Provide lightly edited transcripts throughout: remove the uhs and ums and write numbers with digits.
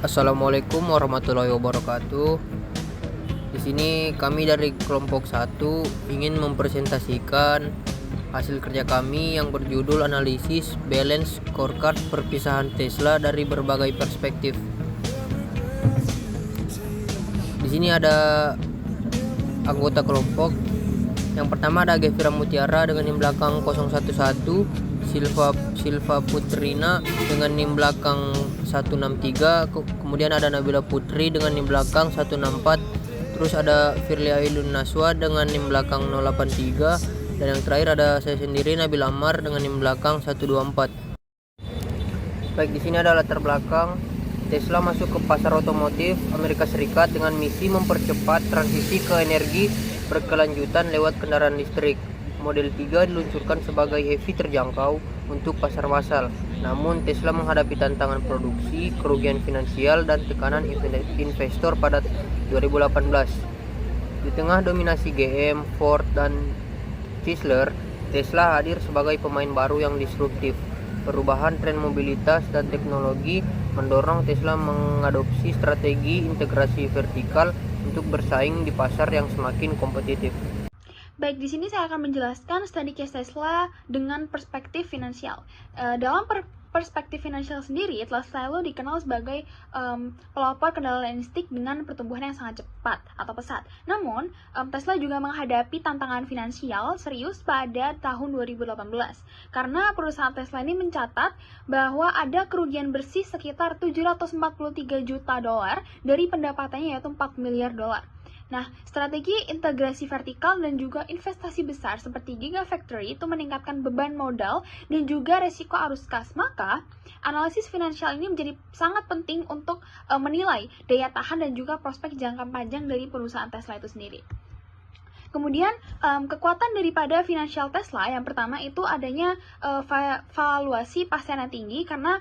Assalamualaikum warahmatullahi wabarakatuh. Di sini kami dari kelompok 1 ingin mempresentasikan hasil kerja kami yang berjudul analisis balance scorecard perpisahan Tesla dari berbagai perspektif. Di sini ada anggota kelompok. Yang pertama ada Gevira Mutiara dengan NIM belakang 011, Silva Putrina dengan NIM belakang 163, kemudian ada Nabila Putri dengan NIM belakang 164, terus ada Firly Ailun Naswa dengan NIM belakang 083, dan yang terakhir ada saya sendiri Nabil Ammar dengan NIM belakang 124. Baik, di sini ada latar belakang. Tesla masuk ke pasar otomotif Amerika Serikat dengan misi mempercepat transisi ke energi berkelanjutan lewat kendaraan listrik. Model 3 diluncurkan sebagai heavy terjangkau untuk pasar massal. Namun Tesla menghadapi tantangan produksi, kerugian finansial, dan tekanan investor pada 2018. Di tengah dominasi GM, Ford, dan Chrysler, Tesla hadir sebagai pemain baru yang disruptif. Perubahan tren mobilitas dan teknologi mendorong Tesla mengadopsi strategi integrasi vertikal untuk bersaing di pasar yang semakin kompetitif. Baik, di sini saya akan menjelaskan study case Tesla dengan perspektif finansial. Dalam perspektif finansial sendiri, Tesla selalu dikenal sebagai pelopor kendaraan listrik dengan pertumbuhan yang sangat cepat atau pesat. Namun, Tesla juga menghadapi tantangan finansial serius pada tahun 2018 karena perusahaan Tesla ini mencatat bahwa ada kerugian bersih sekitar 743 juta dolar dari pendapatannya, yaitu 4 miliar dolar. Nah, strategi integrasi vertikal dan juga investasi besar seperti Gigafactory itu meningkatkan beban modal dan juga resiko arus kas. Maka, analisis finansial ini menjadi sangat penting untuk menilai daya tahan dan juga prospek jangka panjang dari perusahaan Tesla itu sendiri. Kemudian, kekuatan daripada finansial Tesla yang pertama itu adanya valuasi pasar yang tinggi karena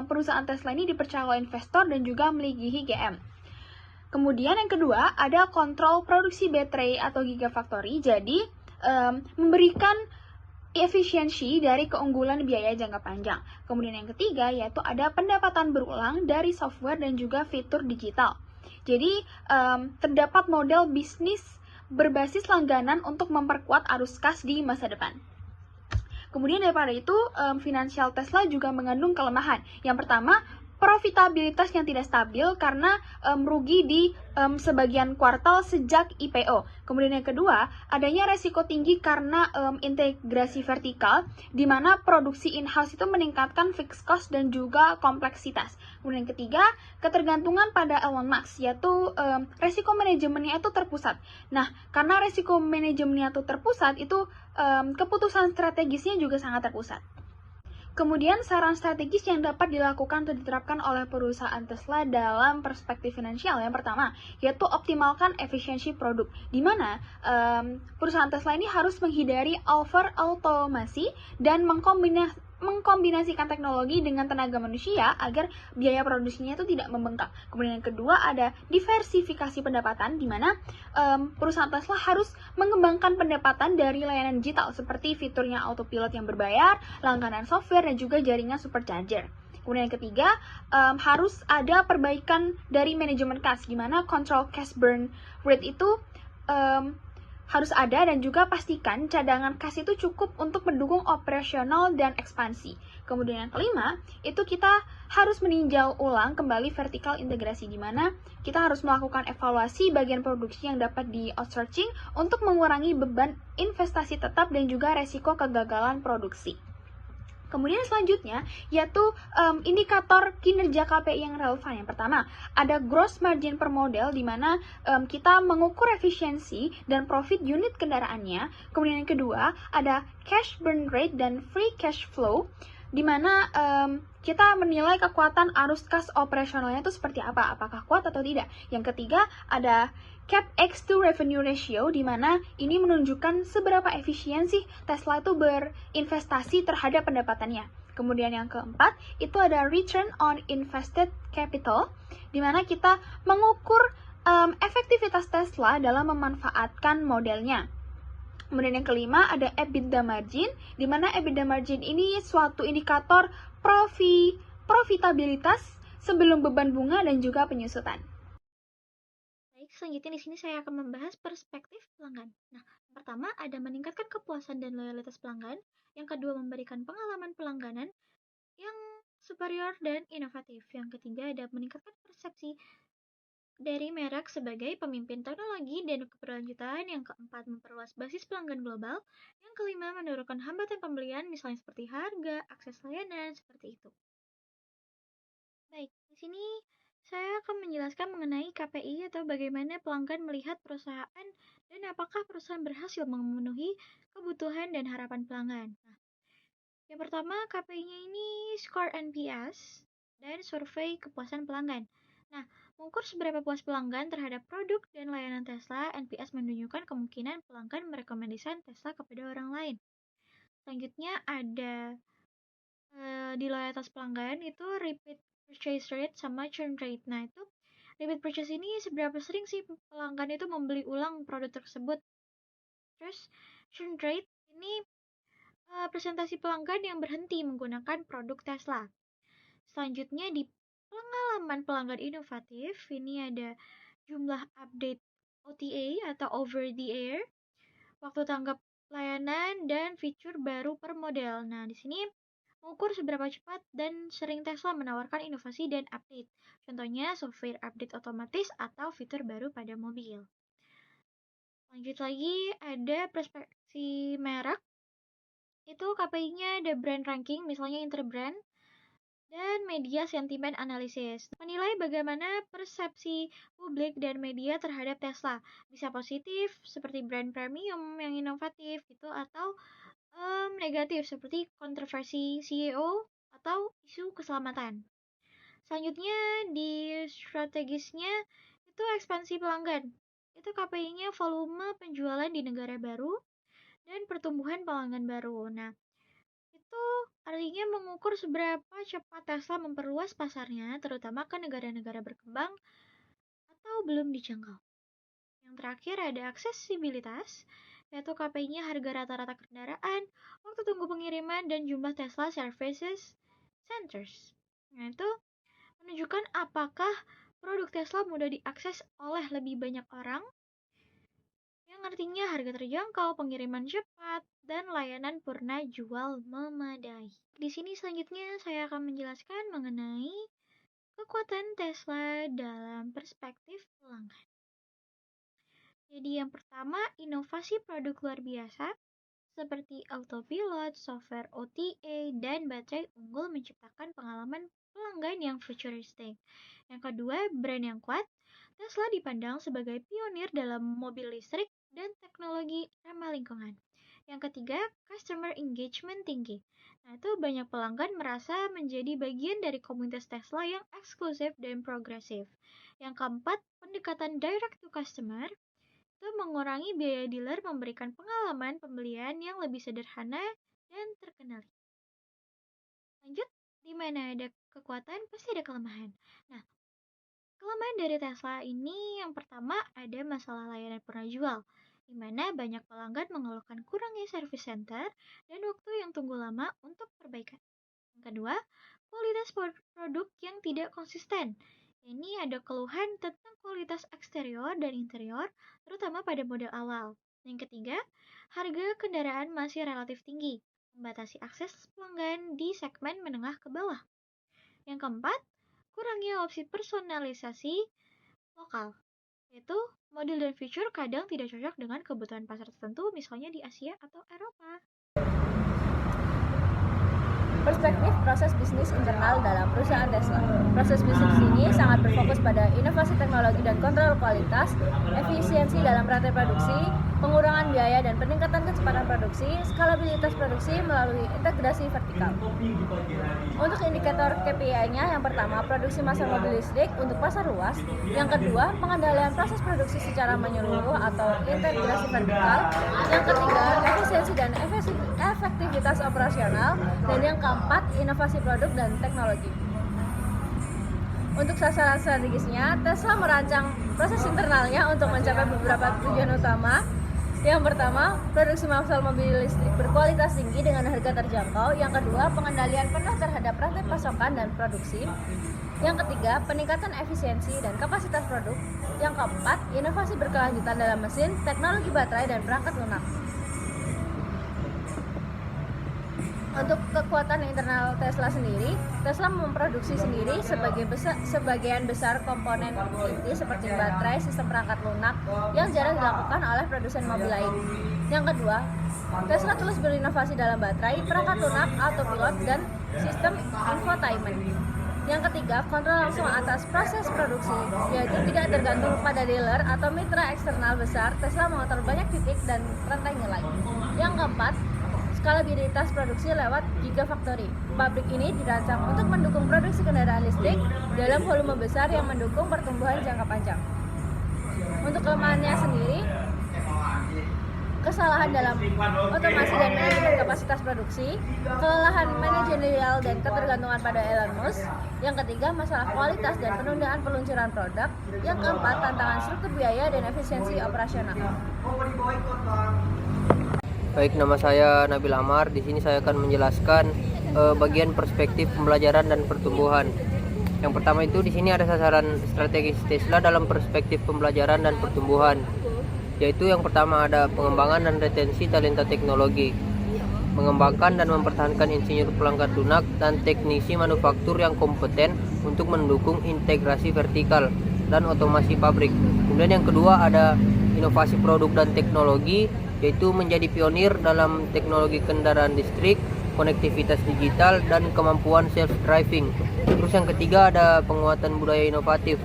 perusahaan Tesla ini dipercaya oleh investor dan juga melebihi GM. Kemudian yang kedua, ada kontrol produksi baterai atau Gigafactory, jadi memberikan efisiensi dari keunggulan biaya jangka panjang. Kemudian yang ketiga, yaitu ada pendapatan berulang dari software dan juga fitur digital. Jadi, terdapat model bisnis berbasis langganan untuk memperkuat arus kas di masa depan. Kemudian daripada itu, finansial Tesla juga mengandung kelemahan. Yang pertama, profitabilitas yang tidak stabil karena merugi di sebagian kuartal sejak IPO. Kemudian yang kedua, adanya resiko tinggi karena integrasi vertikal, di mana produksi in-house itu meningkatkan fixed cost dan juga kompleksitas. Kemudian yang ketiga, ketergantungan pada Elon Musk, yaitu resiko manajemennya itu terpusat. Nah, karena resiko manajemennya itu terpusat, itu keputusan strategisnya juga sangat terpusat. Kemudian saran strategis yang dapat dilakukan atau diterapkan oleh perusahaan Tesla dalam perspektif finansial yang pertama, yaitu optimalkan efisiensi produk, di mana perusahaan Tesla ini harus menghindari over automasi dan mengkombinasikan teknologi dengan tenaga manusia agar biaya produksinya itu tidak membengkak. Kemudian yang kedua ada diversifikasi pendapatan, di mana perusahaan Tesla harus mengembangkan pendapatan dari layanan digital seperti fiturnya autopilot yang berbayar, langganan software, dan juga jaringan supercharger. Kemudian yang ketiga, harus ada perbaikan dari manajemen kas, di mana control cash burn rate itu harus ada, dan juga pastikan cadangan kas itu cukup untuk mendukung operasional dan ekspansi. Kemudian yang kelima, itu kita harus meninjau ulang kembali vertikal integrasi, di mana kita harus melakukan evaluasi bagian produksi yang dapat di outsourcing untuk mengurangi beban investasi tetap dan juga resiko kegagalan produksi. Kemudian selanjutnya, yaitu indikator kinerja KPI yang relevan. Yang pertama, ada gross margin per model, di mana kita mengukur efisiensi dan profit unit kendaraannya. Kemudian yang kedua, ada cash burn rate dan free cash flow, di mana kita menilai kekuatan arus kas operasionalnya itu seperti apa, apakah kuat atau tidak. Yang ketiga, ada CapEx to revenue ratio, di mana ini menunjukkan seberapa efisiensi Tesla itu berinvestasi terhadap pendapatannya. Kemudian yang keempat, itu ada return on invested capital, di mana kita mengukur efektivitas Tesla dalam memanfaatkan modelnya. Kemudian yang kelima ada EBITDA margin, di mana EBITDA margin ini suatu indikator profitabilitas sebelum beban bunga dan juga penyusutan. Baik, selanjutnya di sini saya akan membahas perspektif pelanggan. Nah, pertama ada meningkatkan kepuasan dan loyalitas pelanggan. Yang kedua memberikan pengalaman pelangganan yang superior dan inovatif. Yang ketiga ada meningkatkan persepsi dari merek sebagai pemimpin teknologi dan keberlanjutan. Yang keempat memperluas basis pelanggan global. Yang kelima menurunkan hambatan pembelian misalnya seperti harga, akses layanan, seperti itu. Baik, di sini saya akan menjelaskan mengenai KPI atau bagaimana pelanggan melihat perusahaan dan apakah perusahaan berhasil memenuhi kebutuhan dan harapan pelanggan. Nah, yang pertama KPI-nya ini skor NPS dan survei kepuasan pelanggan. Nah, mengukur seberapa puas pelanggan terhadap produk dan layanan Tesla, NPS menunjukkan kemungkinan pelanggan merekomendasikan Tesla kepada orang lain. Selanjutnya ada di loyalitas pelanggan itu repeat purchase rate sama churn rate. Nah, itu repeat purchase ini seberapa sering sih pelanggan itu membeli ulang produk tersebut. Terus churn rate ini presentasi pelanggan yang berhenti menggunakan produk Tesla. Selanjutnya di pengalaman pelanggan inovatif, ini ada jumlah update OTA atau over the air, waktu tanggap layanan dan fitur baru per model. Nah, di sini mengukur seberapa cepat dan sering Tesla menawarkan inovasi dan update. Contohnya software update otomatis atau fitur baru pada mobil. Lanjut lagi ada perspektif merek. Itu KPI-nya ada brand ranking, misalnya Interbrand, dan media sentimen analisis. Menilai bagaimana persepsi publik dan media terhadap Tesla. Bisa positif seperti brand premium yang inovatif gitu, atau negatif seperti kontroversi CEO atau isu keselamatan. Selanjutnya di strategisnya itu ekspansi pelanggan. Itu KPI-nya volume penjualan di negara baru dan pertumbuhan pelanggan baru. Nah, itu artinya mengukur seberapa cepat Tesla memperluas pasarnya, terutama ke negara-negara berkembang atau belum dijangkau. Yang terakhir ada aksesibilitas, yaitu KPI-nya harga rata-rata kendaraan, waktu tunggu pengiriman, dan jumlah Tesla Services Centers. Nah, itu menunjukkan apakah produk Tesla mudah diakses oleh lebih banyak orang, yang artinya harga terjangkau, pengiriman cepat, dan layanan purna jual memadai. Di sini selanjutnya saya akan menjelaskan mengenai kekuatan Tesla dalam perspektif pelanggan. Jadi yang pertama, inovasi produk luar biasa seperti autopilot, software OTA, dan baterai unggul menciptakan pengalaman pelanggan yang futuristik. Yang kedua, brand yang kuat. Tesla dipandang sebagai pionir dalam mobil listrik dan teknologi ramah lingkungan. Yang ketiga, customer engagement tinggi. Nah, itu banyak pelanggan merasa menjadi bagian dari komunitas Tesla yang eksklusif dan progresif. Yang keempat, pendekatan direct to customer. Itu mengurangi biaya dealer, memberikan pengalaman pembelian yang lebih sederhana dan terkenal. Lanjut, di mana ada kekuatan pasti ada kelemahan. Nah, kelemahan dari Tesla ini yang pertama ada masalah layanan purna jual, di mana banyak pelanggan mengeluhkan kurangnya service center dan waktu yang tunggu lama untuk perbaikan. Yang kedua, kualitas produk yang tidak konsisten. Ini ada keluhan tentang kualitas eksterior dan interior, terutama pada model awal. Yang ketiga, harga kendaraan masih relatif tinggi, membatasi akses pelanggan di segmen menengah ke bawah. Yang keempat, kurangnya opsi personalisasi lokal, yaitu model dan fitur kadang tidak cocok dengan kebutuhan pasar tertentu, misalnya di Asia atau Eropa. Perspektif proses bisnis internal dalam perusahaan Tesla. Proses bisnis ini sangat berfokus pada inovasi teknologi dan kontrol kualitas, efisiensi dalam rantai produksi, pengurangan biaya dan peningkatan kecepatan produksi, skalabilitas produksi melalui integrasi vertikal. Untuk indikator KPI-nya, yang pertama, produksi massal mobil listrik untuk pasar luas. Yang kedua, pengendalian proses produksi secara menyeluruh atau integrasi vertikal. Yang ketiga, efisiensi dan efektivitas operasional. Dan yang keempat, inovasi produk dan teknologi. Untuk sasaran strategisnya, Tesla merancang proses internalnya untuk mencapai beberapa tujuan utama. Yang pertama, produksi massal mobil listrik berkualitas tinggi dengan harga terjangkau. Yang kedua, pengendalian penuh terhadap rantai pasokan dan produksi. Yang ketiga, peningkatan efisiensi dan kapasitas produk. Yang keempat, inovasi berkelanjutan dalam mesin, teknologi baterai, dan perangkat lunak. Untuk kekuatan internal Tesla sendiri, Tesla memproduksi sendiri sebagian besar komponen inti seperti baterai, sistem perangkat lunak yang jarang dilakukan oleh produsen mobil lain. Yang kedua, Tesla terus berinovasi dalam baterai, perangkat lunak, autopilot, dan sistem infotainment. Yang ketiga, kontrol langsung atas proses produksi, yaitu tidak tergantung pada dealer atau mitra eksternal besar. Tesla mengatur banyak titik dan rantai nilai. Yang keempat, skalabilitas produksi lewat Gigafactory. Pabrik ini dirancang untuk mendukung produksi kendaraan listrik dalam volume besar yang mendukung pertumbuhan jangka panjang. Untuk kelemahannya sendiri, kesalahan dalam otomasi dan manajemen kapasitas produksi, kelelahan manajerial dan ketergantungan pada Elon Musk. Yang ketiga, masalah kualitas dan penundaan peluncuran produk. Yang keempat, tantangan struktur biaya dan efisiensi operasional. Baik, nama saya Nabil Amar. Di sini saya akan menjelaskan bagian perspektif pembelajaran dan pertumbuhan. Yang pertama itu di sini ada sasaran strategis Tesla dalam perspektif pembelajaran dan pertumbuhan. Yaitu yang pertama ada pengembangan dan retensi talenta teknologi, mengembangkan dan mempertahankan insinyur perangkat lunak dan teknisi manufaktur yang kompeten untuk mendukung integrasi vertikal dan otomasi pabrik. Kemudian yang kedua ada inovasi produk dan teknologi, yaitu menjadi pionir dalam teknologi kendaraan listrik, konektivitas digital, dan kemampuan self-driving. Terus yang ketiga ada penguatan budaya inovatif,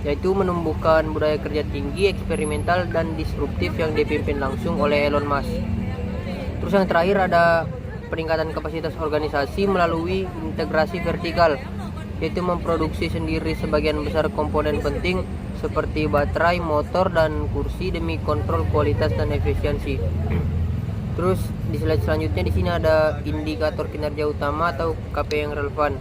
yaitu menumbuhkan budaya kerja tinggi, eksperimental, dan disruptif yang dipimpin langsung oleh Elon Musk. Terus yang terakhir ada peningkatan kapasitas organisasi melalui integrasi vertikal, yaitu memproduksi sendiri sebagian besar komponen penting seperti baterai, motor, dan kursi demi kontrol kualitas dan efisiensi. Terus di slide selanjutnya di sini ada indikator kinerja utama atau KPI yang relevan.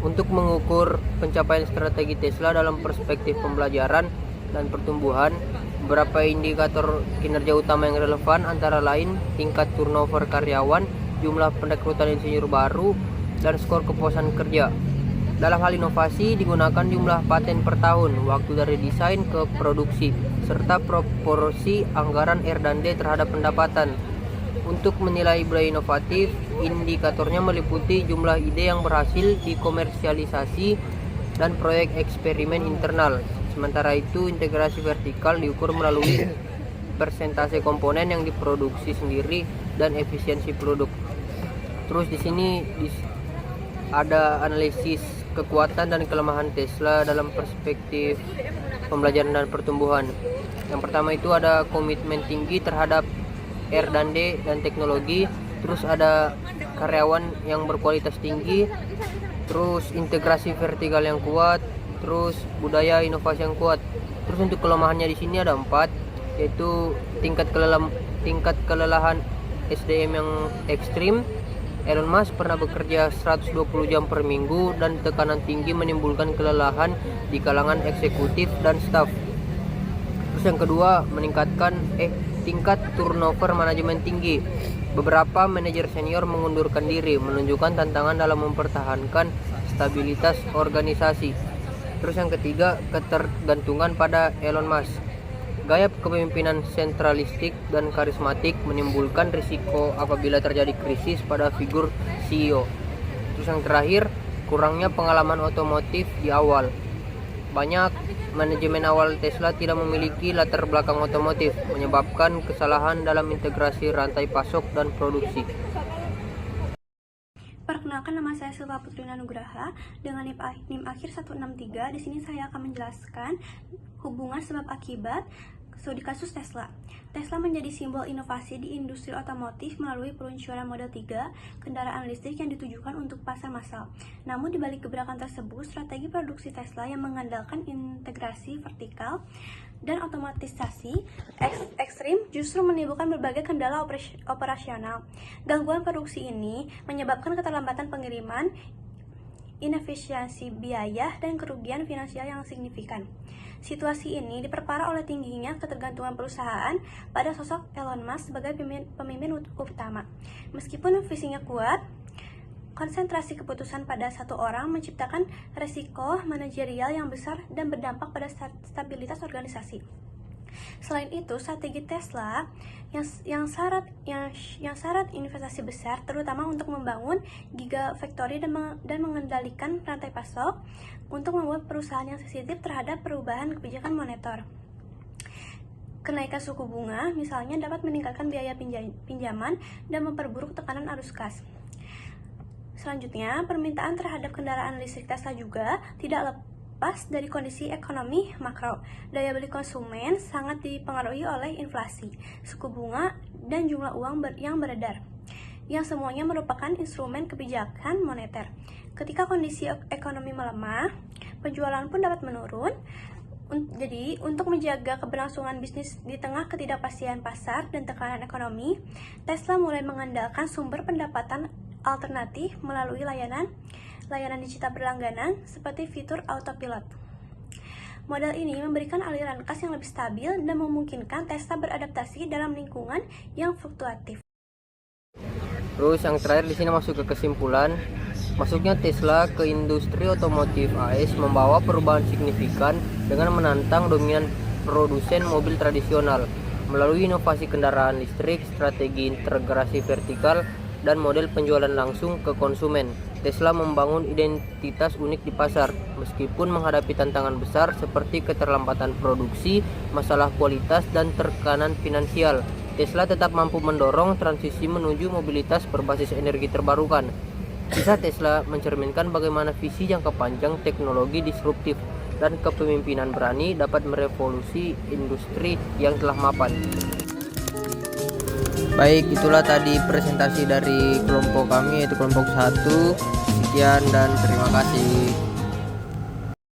Untuk mengukur pencapaian strategi Tesla dalam perspektif pembelajaran dan pertumbuhan, beberapa indikator kinerja utama yang relevan antara lain tingkat turnover karyawan, jumlah perekrutan insinyur baru, dan skor kepuasan kerja. Dalam hal inovasi digunakan jumlah paten per tahun, waktu dari desain ke produksi, serta proporsi anggaran R&D terhadap pendapatan. Untuk menilai budaya inovatif, indikatornya meliputi jumlah ide yang berhasil dikomersialisasi dan proyek eksperimen internal. Sementara itu, integrasi vertikal diukur melalui persentase komponen yang diproduksi sendiri dan efisiensi produk. Terus di sini ada analisis kekuatan dan kelemahan Tesla dalam perspektif pembelajaran dan pertumbuhan. Yang pertama itu ada komitmen tinggi terhadap R&D dan teknologi, terus ada karyawan yang berkualitas tinggi, terus integrasi vertikal yang kuat, terus budaya inovasi yang kuat. Terus untuk kelemahannya di sini ada 4, yaitu tingkat kelelahan SDM yang ekstrim. Elon Musk pernah bekerja 120 jam per minggu dan tekanan tinggi menimbulkan kelelahan di kalangan eksekutif dan staf. Terus yang kedua, meningkatkan tingkat turnover manajemen tinggi. Beberapa manajer senior mengundurkan diri, menunjukkan tantangan dalam mempertahankan stabilitas organisasi. Terus yang ketiga, ketergantungan pada Elon Musk. Gaya kepemimpinan sentralistik dan karismatik menimbulkan risiko apabila terjadi krisis pada figur CEO. Terus yang terakhir, kurangnya pengalaman otomotif di awal. Banyak manajemen awal Tesla tidak memiliki latar belakang otomotif, menyebabkan kesalahan dalam integrasi rantai pasok dan produksi. Perkenalkan, nama saya Silva Putrina Nugraha dengan NIM akhir 163. Di sini saya akan menjelaskan hubungan sebab akibat studi kasus Tesla. Tesla menjadi simbol inovasi di industri otomotif melalui peluncuran Model 3, kendaraan listrik yang ditujukan untuk pasar massal. Namun di balik gebrakan tersebut, strategi produksi Tesla yang mengandalkan integrasi vertikal dan otomatisasi ekstrim justru menimbulkan berbagai kendala operasional. Gangguan produksi ini menyebabkan keterlambatan pengiriman, inefisiensi biaya, dan kerugian finansial yang signifikan. Situasi ini diperparah oleh tingginya ketergantungan perusahaan pada sosok Elon Musk sebagai pemimpin utama. Meskipun visinya kuat, Konsentrasi keputusan pada satu orang menciptakan resiko manajerial yang besar dan berdampak pada stabilitas organisasi. Selain itu, strategi Tesla yang syarat investasi besar, terutama untuk membangun gigafactory dan mengendalikan rantai pasok, untuk membuat perusahaan yang sensitif terhadap perubahan kebijakan moneter. Kenaikan suku bunga, misalnya, dapat meningkatkan biaya pinjaman dan memperburuk tekanan arus kas. Selanjutnya, permintaan terhadap kendaraan listrik Tesla juga tidak lepas dari kondisi ekonomi makro. Daya beli konsumen sangat dipengaruhi oleh inflasi, suku bunga, dan jumlah uang yang beredar, yang semuanya merupakan instrumen kebijakan moneter. Ketika kondisi ekonomi melemah, penjualan pun dapat menurun. Jadi, untuk menjaga keberlangsungan bisnis di tengah ketidakpastian pasar dan tekanan ekonomi, Tesla mulai mengandalkan sumber pendapatan alternatif melalui layanan digital berlangganan seperti fitur autopilot. Model ini memberikan aliran kas yang lebih stabil dan memungkinkan Tesla beradaptasi dalam lingkungan yang fluktuatif. Terus yang terakhir di sini masuk ke kesimpulan. Masuknya Tesla ke industri otomotif AS membawa perubahan signifikan dengan menantang dominan produsen mobil tradisional melalui inovasi kendaraan listrik, strategi integrasi vertikal, dan model penjualan langsung ke konsumen. Tesla membangun identitas unik di pasar, meskipun menghadapi tantangan besar seperti keterlambatan produksi, masalah kualitas, dan tekanan finansial. Tesla tetap mampu mendorong transisi menuju mobilitas berbasis energi terbarukan. Kisah Tesla mencerminkan bagaimana visi jangka panjang, teknologi disruptif, dan kepemimpinan berani dapat merevolusi industri yang telah mapan. Baik, itulah tadi presentasi dari kelompok kami, yaitu kelompok 1. Sekian dan terima kasih.